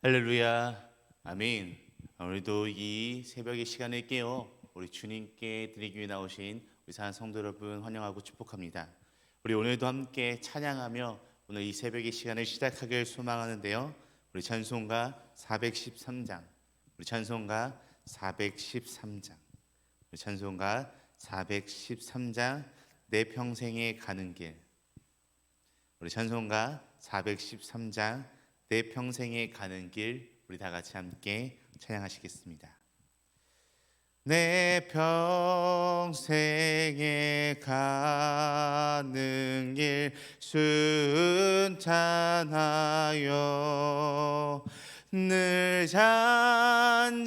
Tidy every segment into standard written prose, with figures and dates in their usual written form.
할렐루야, 아멘. 오늘도 이 새벽의 시간을 깨어 우리 주님께 드리기 위해 나오신 우리 사랑하는 성도 여러분 환영하고 축복합니다. 우리 오늘도 함께 찬양하며 오늘 이 새벽의 시간을 시작하길 소망하는데요. 우리 찬송가 413장, 우리 찬송가 413장, 우리 찬송가 413장, 내 평생에 가는 길. 우리 찬송가 413장, 내 평생에 가는 길, 우리 다 같이 함께 찬양하시겠습니다. 내 평생에 가는 길 순탄하여 늘 잔잔한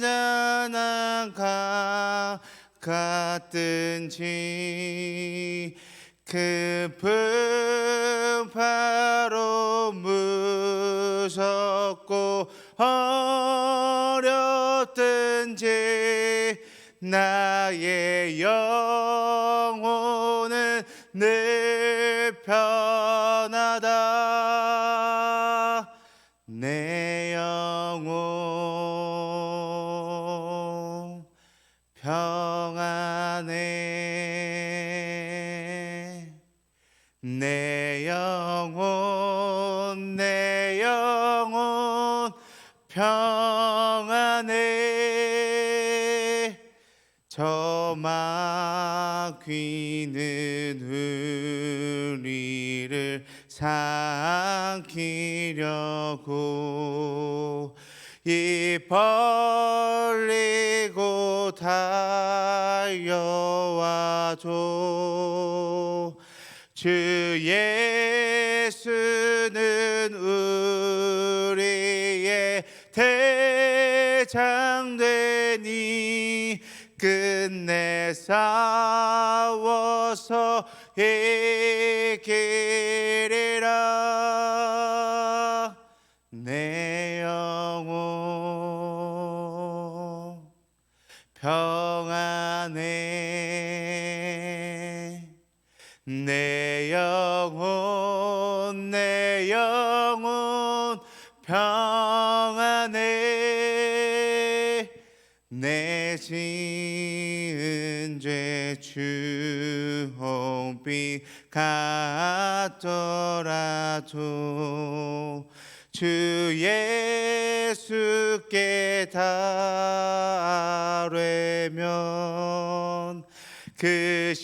강 같든지 깊은 파로 무섭고 어렵든지 나의 영혼은 늘 편하다. 내 영혼 평안해. 내 영혼 평안해. 저 막히는 우리를 삼키려고 입 벌리고 달려와줘. 주 예수는 우리의 대장 되니 끝내 싸워서 이기리라. 내 영혼 평안해. 내 영혼 평안해. 내 지은 죄 주홍빛 같더라도 주 예수께 달래면 그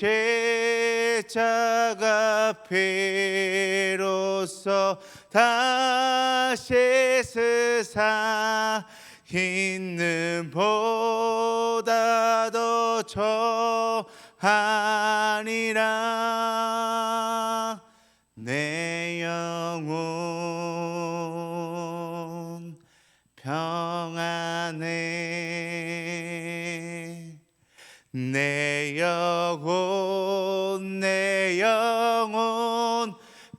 십자가 피로써 다시 세상 있는 보다 더 좋아하니라. 내 영혼 평안해. 내 영혼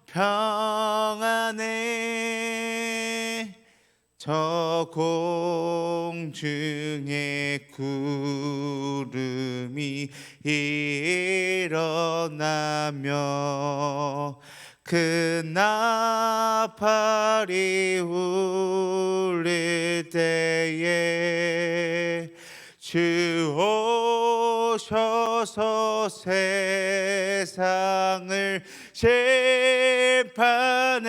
평안해. 저 공중에 구름이 일어나며 그 나팔이 울릴 때에 주 오셔서 세상을 심판해도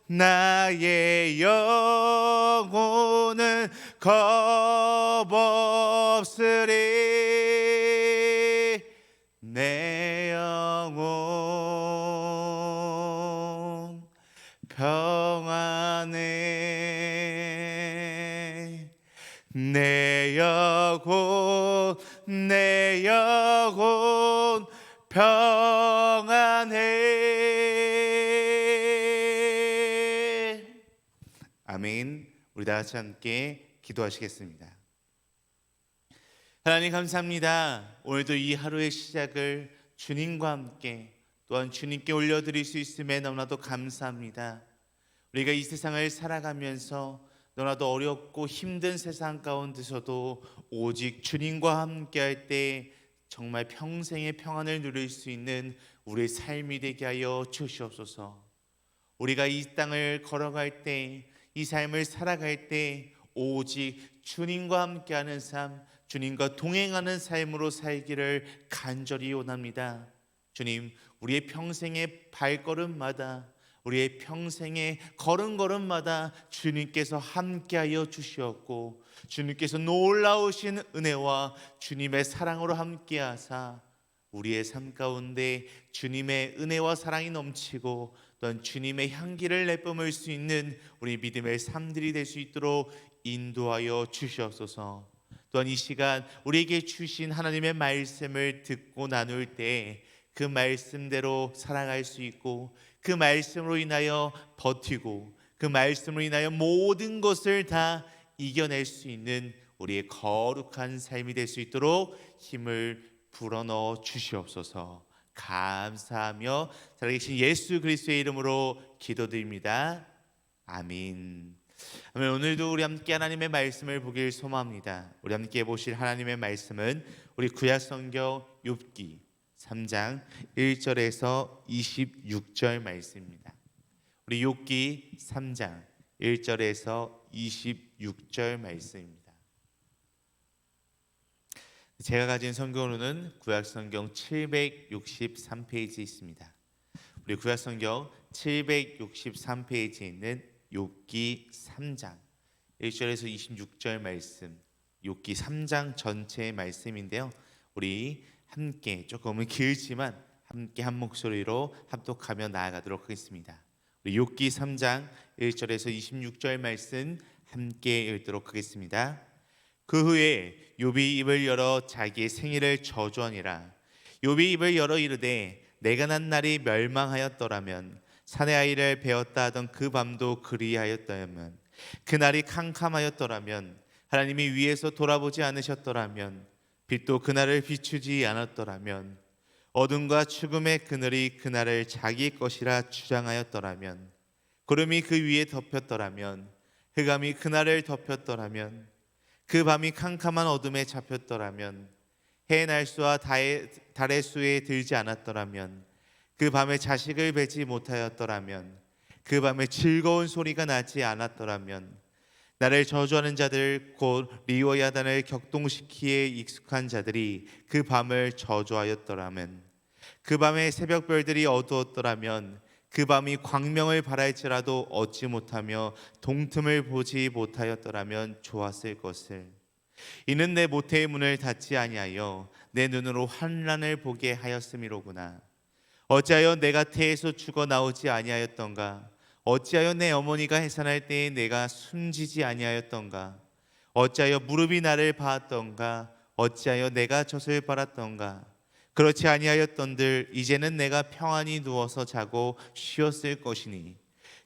나의 영혼은 겁없으리. 내 영혼 평안해. 내 영혼 평안해. 아멘. 우리 다 같이 함께 기도하시겠습니다. 하나님 감사합니다. 오늘도 이 하루의 시작을 주님과 함께 또한 주님께 올려드릴 수 있음에 너무나도 감사합니다. 우리가 이 세상을 살아가면서 너무나도 어렵고 힘든 세상 가운데서도 오직 주님과 함께 할 때 정말 평생의 평안을 누릴 수 있는 우리의 삶이 되게 하여 주시옵소서. 우리가 이 땅을 걸어갈 때 이 삶을 살아갈 때 오직 주님과 함께하는 삶, 주님과 동행하는 삶으로 살기를 간절히 원합니다. 주님, 우리의 평생의 발걸음마다, 우리의 평생의 걸음걸음마다 주님께서 함께하여 주시었고, 주님께서 놀라우신 은혜와 주님의 사랑으로 함께하사 우리의 삶 가운데 주님의 은혜와 사랑이 넘치고 또한 주님의 향기를 내뿜을 수 있는 우리 믿음의 삶들이 될 수 있도록 인도하여 주시옵소서. 또한 이 시간 우리에게 주신 하나님의 말씀을 듣고 나눌 때 그 말씀대로 살아갈 수 있고, 그 말씀으로 인하여 버티고, 그 말씀으로 인하여 모든 것을 다 이겨낼 수 있는 우리의 거룩한 삶이 될 수 있도록 힘을 불어넣어 주시옵소서. 감사하며 살아계신 예수 그리스도의 이름으로 기도드립니다. 아멘. 오늘도 우리 함께 하나님의 말씀을 보길 소망합니다. 우리 함께 보실 하나님의 말씀은 우리 구약성경 욥기 3장 1절에서 26절 말씀입니다. 우리 욥기 3장 1절에서 26절 말씀입니다. 제가 가진 성경으로는 구약성경 763페이지 있습니다. 우리 구약성경 763페이지에 있는 욥기 3장 1절에서 26절 말씀, 욥기 3장 전체의 말씀인데요. 우리 함께, 조금은 길지만 함께 한 목소리로 합독하며 나아가도록 하겠습니다. 우리 욥기 3장 1절에서 26절 말씀 함께 읽도록 하겠습니다. 그 후에 욥이 입을 열어 자기의 생일을 저주하니라. 욥이 입을 열어 이르되 내가 난 날이 멸망하였더라면, 사내 아이를 베었다 하던 그 밤도 그리하였다면, 그 날이 캄캄하였더라면, 하나님이 위에서 돌아보지 않으셨더라면, 빛도 그날을 비추지 않았더라면, 어둠과 죽음의 그늘이 그날을 자기 것이라 주장하였더라면, 구름이 그 위에 덮였더라면, 흑암이 그날을 덮였더라면, 그 밤이 캄캄한 어둠에 잡혔더라면, 해의 날수와 달의 수에 들지 않았더라면, 그 밤에 자식을 뵈지 못하였더라면, 그 밤에 즐거운 소리가 나지 않았더라면, 나를 저주하는 자들 곧 리워야단을 격동시키에 익숙한 자들이 그 밤을 저주하였더라면, 그 밤에 새벽별들이 어두웠더라면, 그 밤이 광명을 발할지라도 얻지 못하며 동틈을 보지 못하였더라면 좋았을 것을. 이는 내 모태의 문을 닫지 아니하여 내 눈으로 환난을 보게 하였음이로구나. 어찌하여 내가 태에서 죽어 나오지 아니하였던가? 어찌하여 내 어머니가 해산할 때에 내가 숨지지 아니하였던가? 어찌하여 무릎이 나를 바았던가? 어찌하여 내가 젖을 빨았던가? 그렇지 아니하였던들 이제는 내가 평안히 누워서 자고 쉬었을 것이니,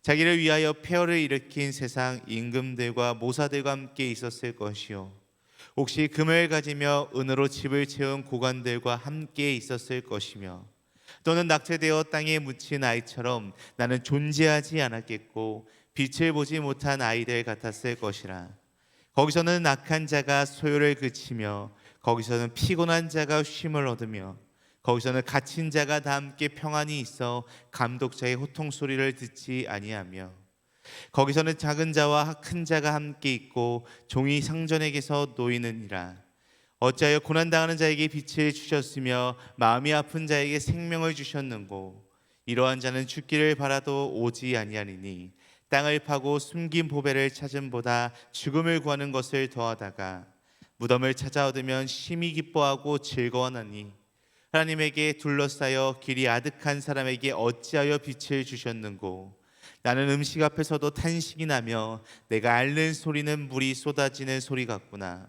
자기를 위하여 폐허를 일으킨 세상 임금들과 모사들과 함께 있었을 것이요, 혹시 금을 가지며 은으로 집을 채운 고관들과 함께 있었을 것이며, 또는 낙태되어 땅에 묻힌 아이처럼 나는 존재하지 않았겠고 빛을 보지 못한 아이들 같았을 것이라. 거기서는 악한 자가 소요를 그치며, 거기서는 피곤한 자가 쉼을 얻으며, 거기서는 갇힌 자가 다 함께 평안히 있어 감독자의 호통 소리를 듣지 아니하며, 거기서는 작은 자와 큰 자가 함께 있고 종이 상전에게서 놓이느니라. 어찌하여 고난당하는 자에게 빛을 주셨으며 마음이 아픈 자에게 생명을 주셨는고, 이러한 자는 죽기를 바라도 오지 아니하리니, 땅을 파고 숨긴 보배를 찾음보다 죽음을 구하는 것을 더하다가 무덤을 찾아 얻으면 심히 기뻐하고 즐거워하나니, 하나님에게 둘러싸여 길이 아득한 사람에게 어찌하여 빛을 주셨는고, 나는 음식 앞에서도 탄식이 나며 내가 앓는 소리는 물이 쏟아지는 소리 같구나.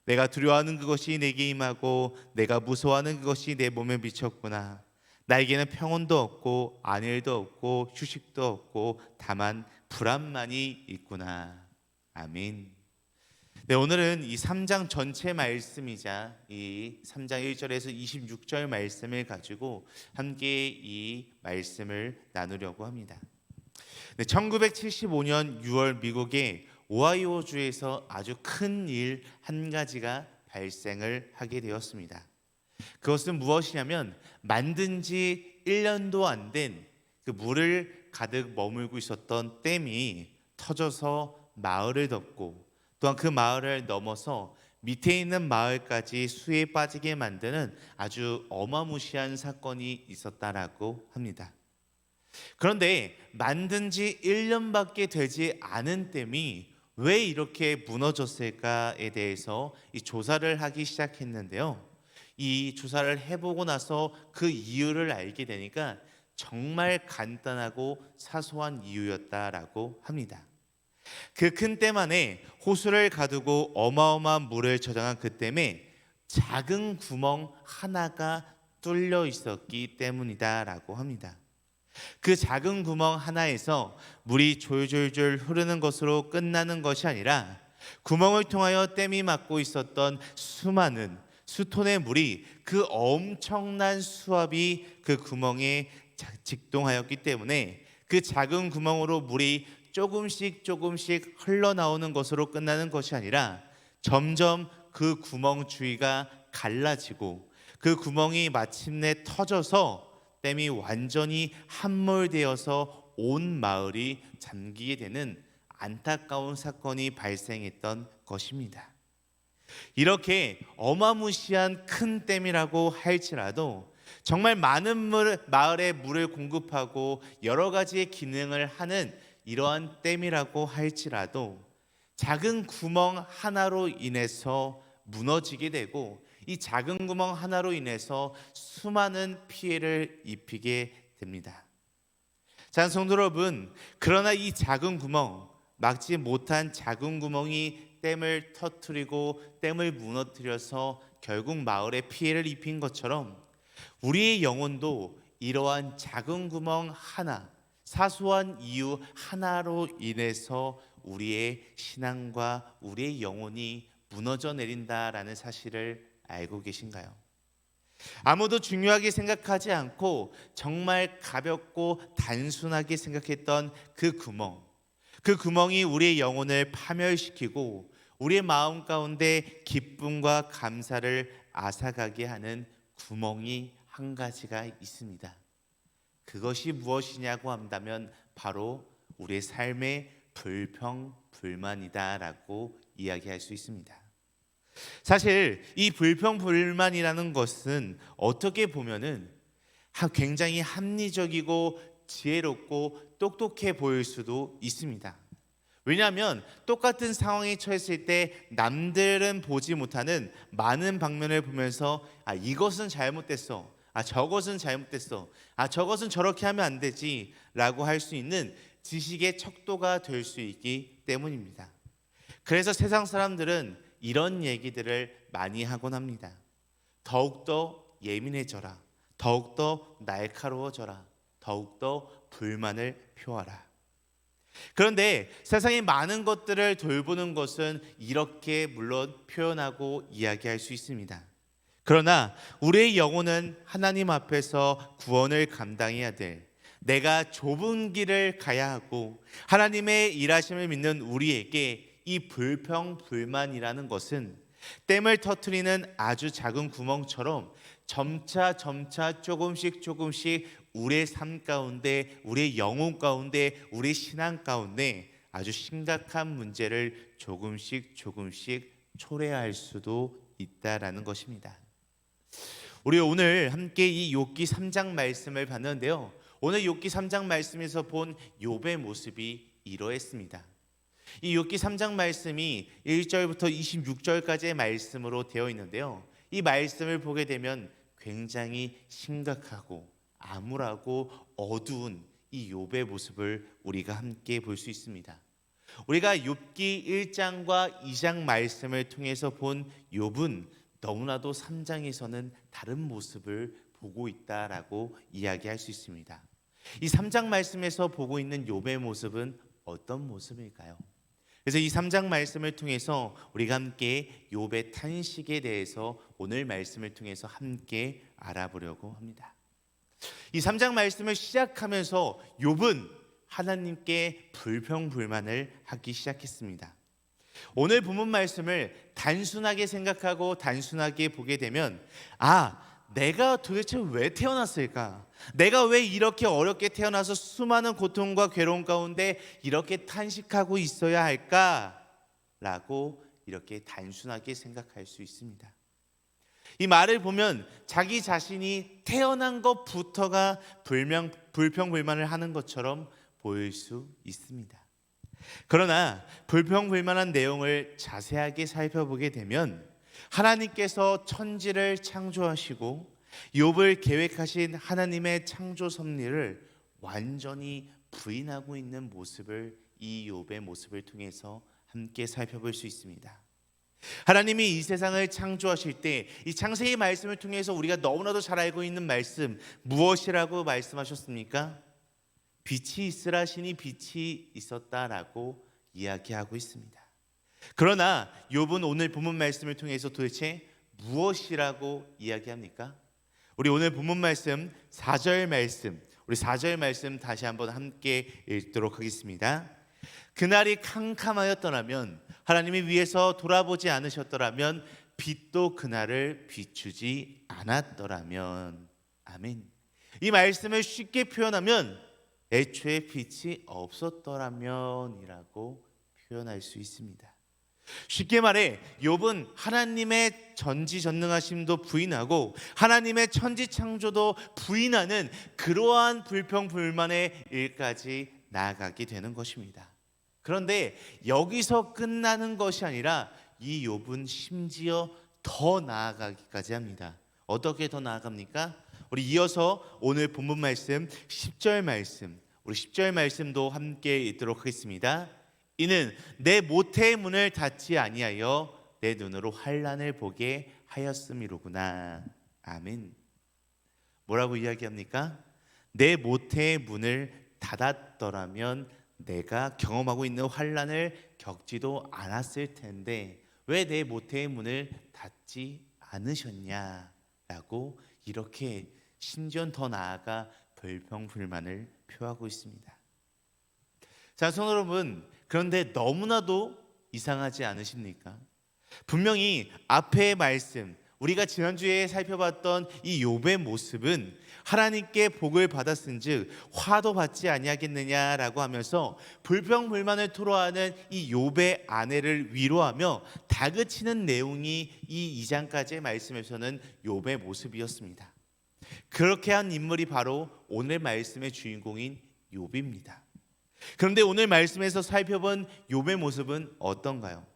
내가 두려워하는 그것이 내게 임하고 내가 무서워하는 그것이 내 몸에 미쳤구나. 나에게는 평온도 없고 안일도 없고 휴식도 없고 다만 불안만이 있구나. 아멘. 네, 오늘은 이 3장 전체 말씀이자 이 3장 1절에서 26절 말씀을 가지고 함께 이 말씀을 나누려고 합니다. 네, 1975년 6월 미국의 오하이오주에서 아주 큰 일 한 가지가 발생을 하게 되었습니다. 그것은 무엇이냐면, 만든 지 1년도 안 된 그 물을 가득 머물고 있었던 댐이 터져서 마을을 덮고 또한 그 마을을 넘어서 밑에 있는 마을까지 수에 빠지게 만드는 아주 어마무시한 사건이 있었다라고 합니다. 그런데 만든 지 1년밖에 되지 않은 댐이 왜 이렇게 무너졌을까에 대해서 이 조사를 하기 시작했는데요. 이 조사를 해보고 나서 그 이유를 알게 되니까 정말 간단하고 사소한 이유였다라고 합니다. 그 큰 댐 안에 호수를 가두고 어마어마한 물을 저장한 그 댐에 작은 구멍 하나가 뚫려 있었기 때문이다라고 합니다. 그 작은 구멍 하나에서 물이 졸졸졸 흐르는 것으로 끝나는 것이 아니라 구멍을 통하여 댐이 막고 있었던 수많은 수톤의 물이 그 엄청난 수압이 그 구멍에 직동하였기 때문에 그 작은 구멍으로 물이 조금씩 흘러나오는 것으로 끝나는 것이 아니라 점점 그 구멍 주위가 갈라지고 그 구멍이 마침내 터져서 댐이 완전히 함몰되어서 온 마을이 잠기게 되는 안타까운 사건이 발생했던 것입니다. 이렇게 어마무시한 큰 댐이라고 할지라도 정말 많은 마을에 물을 공급하고 여러 가지의 기능을 하는 이러한 댐이라고 할지라도 작은 구멍 하나로 인해서 무너지게 되고 이 작은 구멍 하나로 인해서 수많은 피해를 입히게 됩니다. 자, 성도 여러분, 그러나 이 작은 구멍, 막지 못한 작은 구멍이 댐을 터뜨리고 댐을 무너뜨려서 결국 마을에 피해를 입힌 것처럼 우리의 영혼도 이러한 작은 구멍 하나, 사소한 이유 하나로 인해서 우리의 신앙과 우리의 영혼이 무너져 내린다라는 사실을 알고 계신가요? 아무도 중요하게 생각하지 않고 정말 가볍고 단순하게 생각했던 그 구멍이 우리의 영혼을 파멸시키고 우리의 마음 가운데 기쁨과 감사를 앗아가게 하는 구멍이 한 가지가 있습니다. 그것이 무엇이냐고 한다면 바로 우리의 삶의 불평불만이다라고 이야기할 수 있습니다. 사실 이 불평불만이라는 것은 어떻게 보면은 굉장히 합리적이고 지혜롭고 똑똑해 보일 수도 있습니다. 왜냐하면 똑같은 상황에 처했을 때 남들은 보지 못하는 많은 방면을 보면서 이것은 잘못됐어, 저것은 잘못됐어, 저것은 저렇게 하면 안 되지 라고 할 수 있는 지식의 척도가 될 수 있기 때문입니다. 그래서 세상 사람들은 이런 얘기들을 많이 하곤 합니다. 더욱더 예민해져라, 더욱더 날카로워져라, 더욱더 불만을 표하라. 그런데 세상의 많은 것들을 돌보는 것은 이렇게 물론 표현하고 이야기할 수 있습니다. 그러나 우리의 영혼은 하나님 앞에서 구원을 감당해야 될, 내가 좁은 길을 가야 하고 하나님의 일하심을 믿는 우리에게 이 불평불만이라는 것은 댐을 터뜨리는 아주 작은 구멍처럼 점차 조금씩 우리의 삶 가운데, 우리의 영혼 가운데, 우리의 신앙 가운데 아주 심각한 문제를 조금씩 초래할 수도 있다라는 것입니다. 우리 오늘 함께 이 욥기 3장 말씀을 봤는데요. 오늘 욥기 3장 말씀에서 본 욥의 모습이 이러했습니다. 이 욥기 3장 말씀이 1절부터 26절까지의 말씀으로 되어 있는데요. 이 말씀을 보게 되면 굉장히 심각하고 암울하고 어두운 이 욥의 모습을 우리가 함께 볼 수 있습니다. 우리가 욥기 1장과 2장 말씀을 통해서 본 욥은 너무나도 3장에서는 다른 모습을 보고 있다라고 이야기할 수 있습니다. 이 3장 말씀에서 보고 있는 욥의 모습은 어떤 모습일까요? 그래서 이 3장 말씀을 통해서 우리가 함께 욥의 탄식에 대해서 오늘 말씀을 통해서 함께 알아보려고 합니다. 이 3장 말씀을 시작하면서 욥은 하나님께 불평불만을 하기 시작했습니다. 오늘 본문 말씀을 단순하게 생각하고 단순하게 보게 되면 내가 도대체 왜 태어났을까? 내가 왜 이렇게 어렵게 태어나서 수많은 고통과 괴로움 가운데 이렇게 탄식하고 있어야 할까? 라고 이렇게 단순하게 생각할 수 있습니다. 이 말을 보면 자기 자신이 태어난 것부터가 불평불만을 하는 것처럼 보일 수 있습니다. 그러나 불평불만한 내용을 자세하게 살펴보게 되면 하나님께서 천지를 창조하시고 욥을 계획하신 하나님의 창조 섭리를 완전히 부인하고 있는 모습을 이 욥의 모습을 통해서 함께 살펴볼 수 있습니다. 하나님이 이 세상을 창조하실 때 이 창세기 말씀을 통해서 우리가 너무나도 잘 알고 있는 말씀 무엇이라고 말씀하셨습니까? 빛이 있으라 하시니 빛이 있었다라고 이야기하고 있습니다. 그러나 욥은 오늘 본문 말씀을 통해서 도대체 무엇이라고 이야기합니까? 우리 오늘 본문 말씀 4절 말씀, 우리 4절 말씀 다시 한번 함께 읽도록 하겠습니다. 그날이 캄캄하였더라면, 하나님이 위에서 돌아보지 않으셨더라면, 빛도 그날을 비추지 않았더라면. 아멘. 이 말씀을 쉽게 표현하면 애초에 빛이 없었더라면이라고 표현할 수 있습니다. 쉽게 말해 욥은 하나님의 전지전능하심도 부인하고 하나님의 천지창조도 부인하는 그러한 불평불만의 일까지 나아가게 되는 것입니다. 그런데 여기서 끝나는 것이 아니라 이 욥은 심지어 더 나아가기까지 합니다. 어떻게 더 나아갑니까? 우리 이어서 오늘 본문 말씀 10절 말씀, 우리 10절 말씀도 함께 읽도록 하겠습니다. 이는 내 모태의 문을 닫지 아니하여 내 눈으로 환난을 보게 하였음이로구나. 아멘. 뭐라고 이야기합니까? 내 모태의 문을 닫았더라면 내가 경험하고 있는 환난을 겪지도 않았을 텐데 왜 내 모태의 문을 닫지 않으셨냐라고 이렇게 심지어 더 나아가 불평불만을 표하고 있습니다. 자, 성도 여러분, 그런데 너무나도 이상하지 않으십니까? 분명히 앞의 말씀, 우리가 지난주에 살펴봤던 이 욥의 모습은 하나님께 복을 받았은즉 화도 받지 아니하겠느냐라고 하면서 불평불만을 토로하는 이 욥의 아내를 위로하며 다그치는 내용이 이 2장까지의 말씀에서는 욥의 모습이었습니다. 그렇게 한 인물이 바로 오늘 말씀의 주인공인 욥입니다. 그런데 오늘 말씀에서 살펴본 욥의 모습은 어떤가요?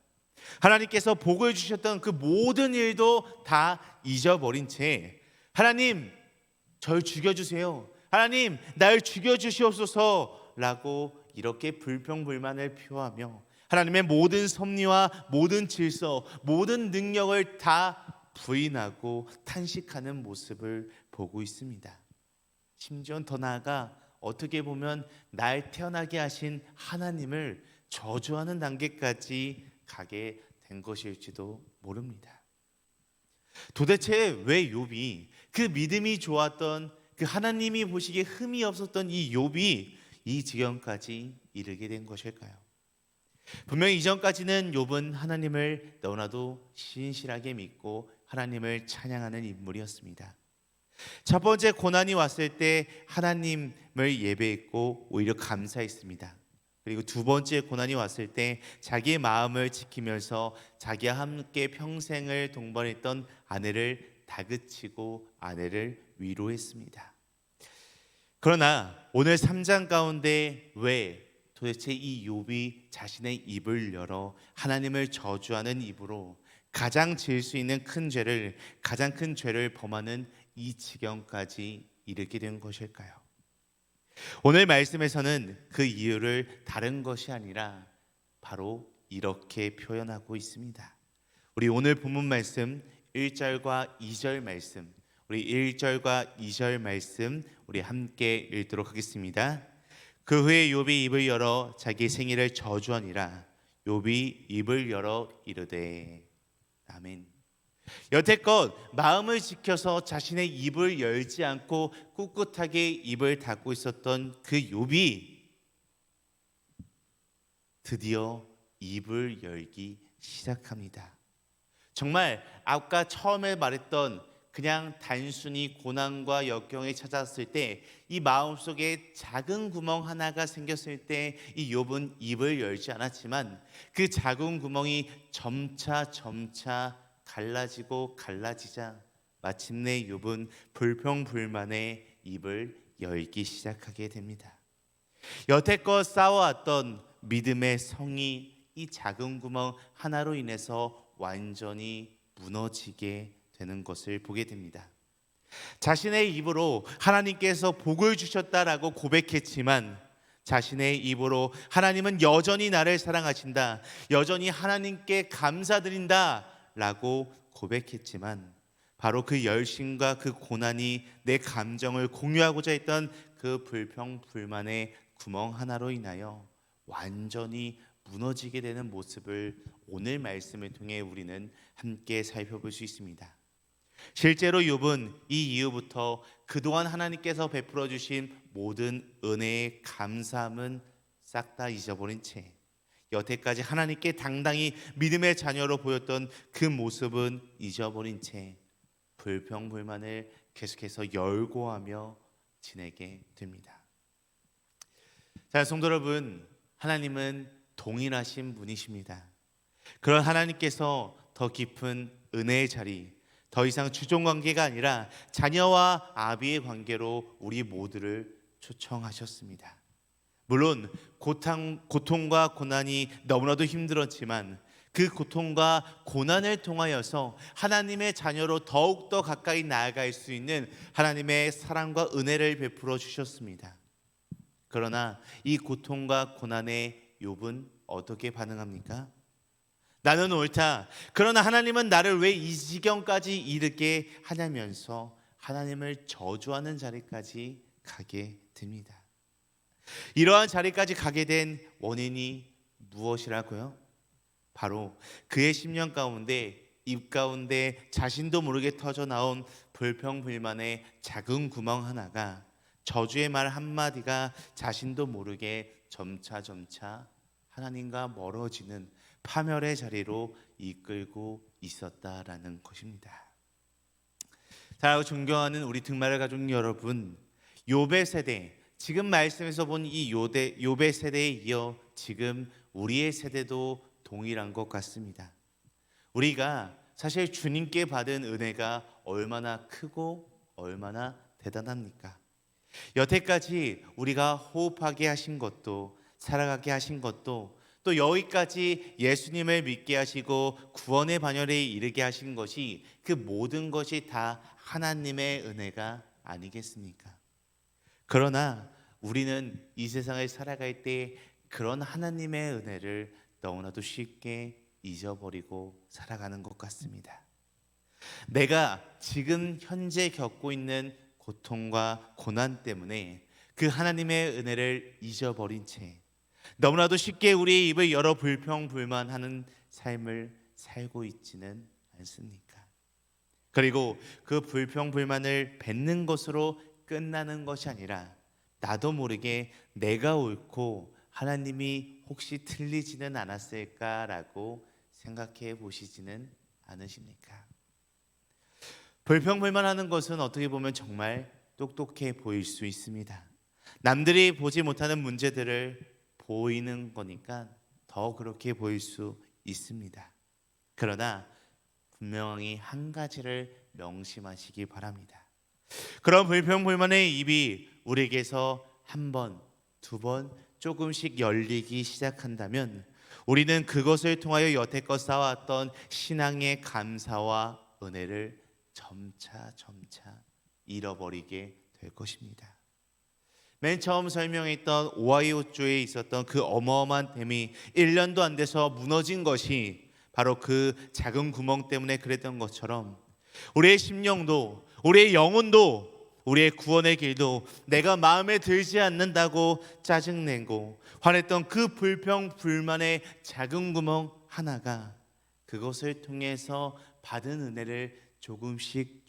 하나님께서 복을 주셨던 그 모든 일도 다 잊어버린 채 하나님 절 죽여주세요, 하나님 날 죽여주시옵소서라고 이렇게 불평불만을 표하며 하나님의 모든 섭리와 모든 질서, 모든 능력을 다 부인하고 탄식하는 모습을 보고 있습니다. 심지어 더 나아가 어떻게 보면 날 태어나게 하신 하나님을 저주하는 단계까지 가게 된 것일지도 모릅니다. 도대체 왜 욥이 그 믿음이 좋았던 그 하나님이 보시기에 흠이 없었던 이 욥이 이 지경까지 이르게 된 것일까요? 분명히 이전까지는 욥은 하나님을 너무나도 신실하게 믿고 하나님을 찬양하는 인물이었습니다. 첫 번째 고난이 왔을 때 하나님을 예배했고 오히려 감사했습니다. 그리고 두 번째 고난이 왔을 때 자기의 마음을 지키면서 자기와 함께 평생을 동반했던 아내를 다그치고 아내를 위로했습니다. 그러나 오늘 3장 가운데 왜 도대체 이 욥이 자신의 입을 열어 하나님을 저주하는 입으로 가장 지을 수 있는 가장 큰 죄를 범하는 이 지경까지 이르게 된 것일까요? 오늘 말씀에서는 그 이유를 다른 것이 아니라 바로 이렇게 표현하고 있습니다. 우리 오늘 본문 말씀 1절과 2절 말씀, 우리 1절과 2절 말씀 우리 함께 읽도록 하겠습니다. 그 후에 욥이 입을 열어 자기 생일을 저주하니라. 욥이 입을 열어 이르되. 아멘. 여태껏 마음을 지켜서 자신의 입을 열지 않고 꿋꿋하게 입을 닫고 있었던 그 욥이 드디어 입을 열기 시작합니다. 정말 아까 처음에 말했던 그냥 단순히 고난과 역경이 찾아왔을 때 이 마음속에 작은 구멍 하나가 생겼을 때 이 욥은 입을 열지 않았지만 그 작은 구멍이 점차 갈라지고 갈라지자 마침내 욥은 불평불만의 입을 열기 시작하게 됩니다. 여태껏 쌓아왔던 믿음의 성이 이 작은 구멍 하나로 인해서 완전히 무너지게 되는 것을 보게 됩니다. 자신의 입으로 하나님께서 복을 주셨다라고 고백했지만 자신의 입으로 하나님은 여전히 나를 사랑하신다, 여전히 하나님께 감사드린다 라고 고백했지만 바로 그 열심과 그 고난이 내 감정을 공유하고자 했던 그 불평불만의 구멍 하나로 인하여 완전히 무너지게 되는 모습을 오늘 말씀을 통해 우리는 함께 살펴볼 수 있습니다. 실제로 욥은 이 이후부터 그동안 하나님께서 베풀어 주신 모든 은혜의 감사함은 싹 다 잊어버린 채 여태까지 하나님께 당당히 믿음의 자녀로 보였던 그 모습은 잊어버린 채 불평불만을 계속해서 열고하며 지내게 됩니다. 자, 성도 여러분, 하나님은 동일하신 분이십니다. 그런 하나님께서 더 깊은 은혜의 자리, 더 이상 주종관계가 아니라 자녀와 아비의 관계로 우리 모두를 초청하셨습니다. 물론 고통과 고난이 너무나도 힘들었지만 그 고통과 고난을 통하여서 하나님의 자녀로 더욱더 가까이 나아갈 수 있는 하나님의 사랑과 은혜를 베풀어 주셨습니다. 그러나 이 고통과 고난에 욥은 어떻게 반응합니까? 나는 옳다. 그러나 하나님은 나를 왜 이 지경까지 이르게 하냐면서 하나님을 저주하는 자리까지 가게 됩니다. 이러한 자리까지 가게 된 원인이 무엇이라고요? 바로 그의 심령 가운데, 입 가운데 자신도 모르게 터져 나온 불평불만의 작은 구멍 하나가, 저주의 말 한마디가 자신도 모르게 점차 하나님과 멀어지는 파멸의 자리로 이끌고 있었다라는 것입니다. 사랑하고 존경하는 우리 등말의 가족 여러분, 욥의 세대, 지금 말씀에서 본 이 욥의 세대에 이어 지금 우리의 세대도 동일한 것 같습니다. 우리가 사실 주님께 받은 은혜가 얼마나 크고 얼마나 대단합니까? 여태까지 우리가 호흡하게 하신 것도, 살아가게 하신 것도, 또 여기까지 예수님을 믿게 하시고 구원의 반열에 이르게 하신 것이, 그 모든 것이 다 하나님의 은혜가 아니겠습니까? 그러나 우리는 이 세상을 살아갈 때 그런 하나님의 은혜를 너무나도 쉽게 잊어버리고 살아가는 것 같습니다. 내가 지금 현재 겪고 있는 고통과 고난 때문에 그 하나님의 은혜를 잊어버린 채 너무나도 쉽게 우리의 입을 열어 불평불만하는 삶을 살고 있지는 않습니까? 그리고 그 불평불만을 뱉는 것으로 끝나는 것이 아니라 나도 모르게 내가 옳고 하나님이 혹시 틀리지는 않았을까라고 생각해 보시지는 않으십니까? 불평불만하는 것은 어떻게 보면 정말 똑똑해 보일 수 있습니다. 남들이 보지 못하는 문제들을 보이는 거니까 더 그렇게 보일 수 있습니다. 그러나 분명히 한 가지를 명심하시기 바랍니다. 그런 불평불만의 입이 우리에게서 한 번, 두 번 조금씩 열리기 시작한다면 우리는 그것을 통하여 여태껏 쌓아왔던 신앙의 감사와 은혜를 점차 잃어버리게 될 것입니다. 맨 처음 설명했던 오하이오주에 있었던 그 어마어마한 댐이 1년도 안 돼서 무너진 것이 바로 그 작은 구멍 때문에 그랬던 것처럼 우리의 심령도, 우리의 영혼도, 우리의 구원의 길도 내가 마음에 들지 않는다고 짜증내고 화냈던 그 불평불만의 작은 구멍 하나가 그것을 통해서 받은 은혜를 조금씩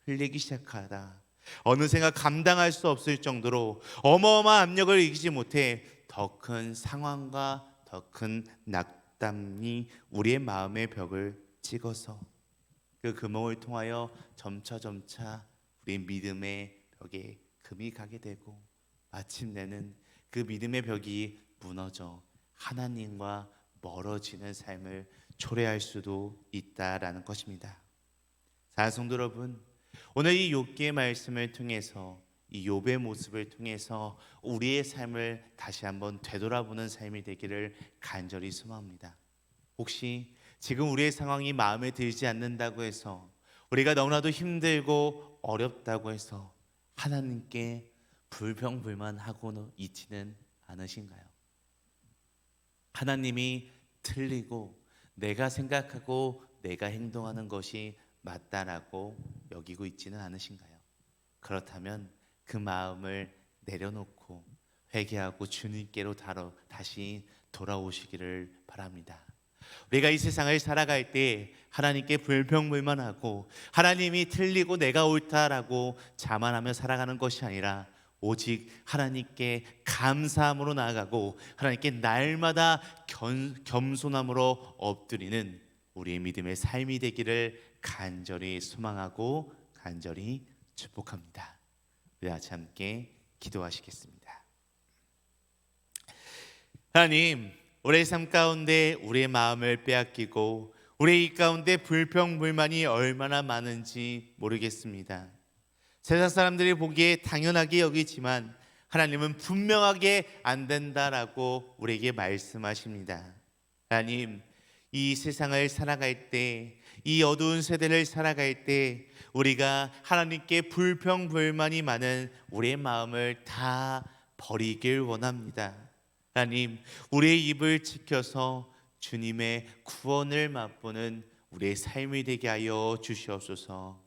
흘리기 시작하다 어느새가 감당할 수 없을 정도로 어마어마한 압력을 이기지 못해 더 큰 상황과 더 큰 낙담이 우리의 마음의 벽을 찍어서 그 그 구멍을 통하여 점차 우리의 믿음의 벽에 금이 가게 되고 마침내는 그 믿음의 벽이 무너져 하나님과 멀어지는 삶을 초래할 수도 있다라는 것입니다. 사랑하는 성도 여러분, 오늘 이 욥기의 말씀을 통해서 이 욥의 모습을 통해서 우리의 삶을 다시 한번 되돌아보는 삶이 되기를 간절히 소망합니다. 혹시 지금 우리의 상황이 마음에 들지 않는다고 해서 우리가 너무나도 힘들고 어렵다고 해서 하나님께 불평불만하고 있지는 않으신가요? 하나님이 틀리고 내가 생각하고 내가 행동하는 것이 맞다라고 여기고 있지는 않으신가요? 그렇다면 그 마음을 내려놓고 회개하고 주님께로 다시 돌아오시기를 바랍니다. 우리가 이 세상을 살아갈 때 하나님께 불평불만하고 하나님이 틀리고 내가 옳다라고 자만하며 살아가는 것이 아니라 오직 하나님께 감사함으로 나아가고 하나님께 날마다 겸손함으로 엎드리는 우리의 믿음의 삶이 되기를 간절히 소망하고 간절히 축복합니다. 우리 같이 함께 기도하시겠습니다. 하나님, 우리의 삶 가운데 우리의 마음을 빼앗기고 우리의 이 가운데 불평불만이 얼마나 많은지 모르겠습니다. 세상 사람들이 보기에 당연하게 여기지만 하나님은 분명하게 안 된다라고 우리에게 말씀하십니다. 하나님, 이 세상을 살아갈 때, 이 어두운 세대를 살아갈 때 우리가 하나님께 불평불만이 많은 우리의 마음을 다 버리길 원합니다. 하나님, 우리의 입을 지켜서 주님의 구원을 맛보는 우리의 삶이 되게 하여 주시옵소서.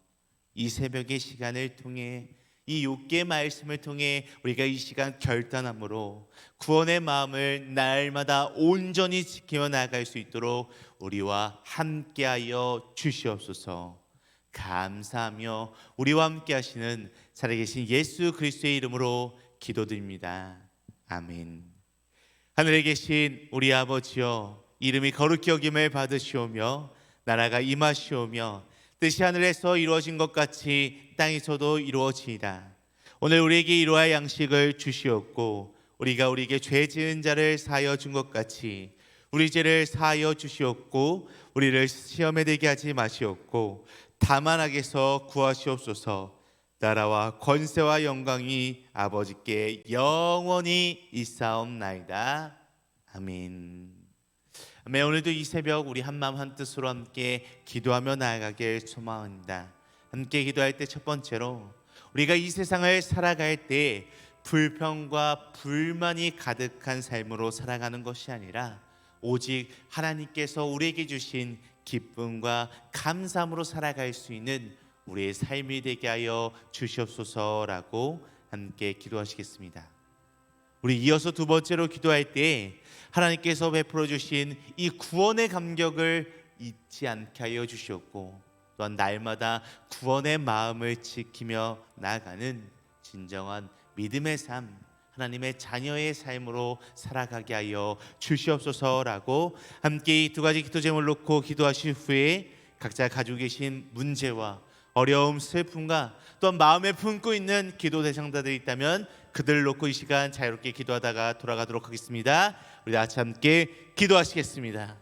이 새벽의 시간을 통해 이 욥기의 말씀을 통해 우리가 이 시간 결단함으로 구원의 마음을 날마다 온전히 지키며 나아갈 수 있도록 우리와 함께하여 주시옵소서. 감사하며 우리와 함께 하시는 살아계신 예수 그리스도의 이름으로 기도드립니다. 아멘. 하늘에 계신 우리 아버지여, 이름이 거룩히 여김을 받으시오며 나라가 임하시오며 뜻이 하늘에서 이루어진 것 같이 땅에서도 이루어지이다. 오늘 우리에게 이러한 양식을 주시옵고 우리가 우리에게 죄 지은 자를 사하여 준 것 같이 우리 죄를 사하여 주시옵고 우리를 시험에 들게 하지 마시옵고 다만 악에서 구하시옵소서. 나라와 권세와 영광이 아버지께 영원히 있사옵나이다. 아멘. 오늘도 이 새벽 우리 한마음 한뜻으로 함께 기도하며 나아가길 소망합니다. 함께 기도할 때 첫 번째로 우리가 이 세상을 살아갈 때 불평과 불만이 가득한 삶으로 살아가는 것이 아니라 오직 하나님께서 우리에게 주신 기쁨과 감사함으로 살아갈 수 있는 우리의 삶이 되게 하여 주시옵소서라고 함께 기도하시겠습니다. 우리 이어서 두 번째로 기도할 때 하나님께서 베풀어 주신 이 구원의 감격을 잊지 않게 하여 주시옵고 또한 날마다 구원의 마음을 지키며 나아가는 진정한 믿음의 삶, 하나님의 자녀의 삶으로 살아가게 하여 주시옵소서라고 함께 이 두 가지 기도 제목을 놓고 기도하신 후에 각자 가지고 계신 문제와 어려움, 슬픔과 또한 마음에 품고 있는 기도 대상자들이 있다면 그들을 놓고 이 시간 자유롭게 기도하다가 돌아가도록 하겠습니다. 우리 다 같이 함께 기도하시겠습니다.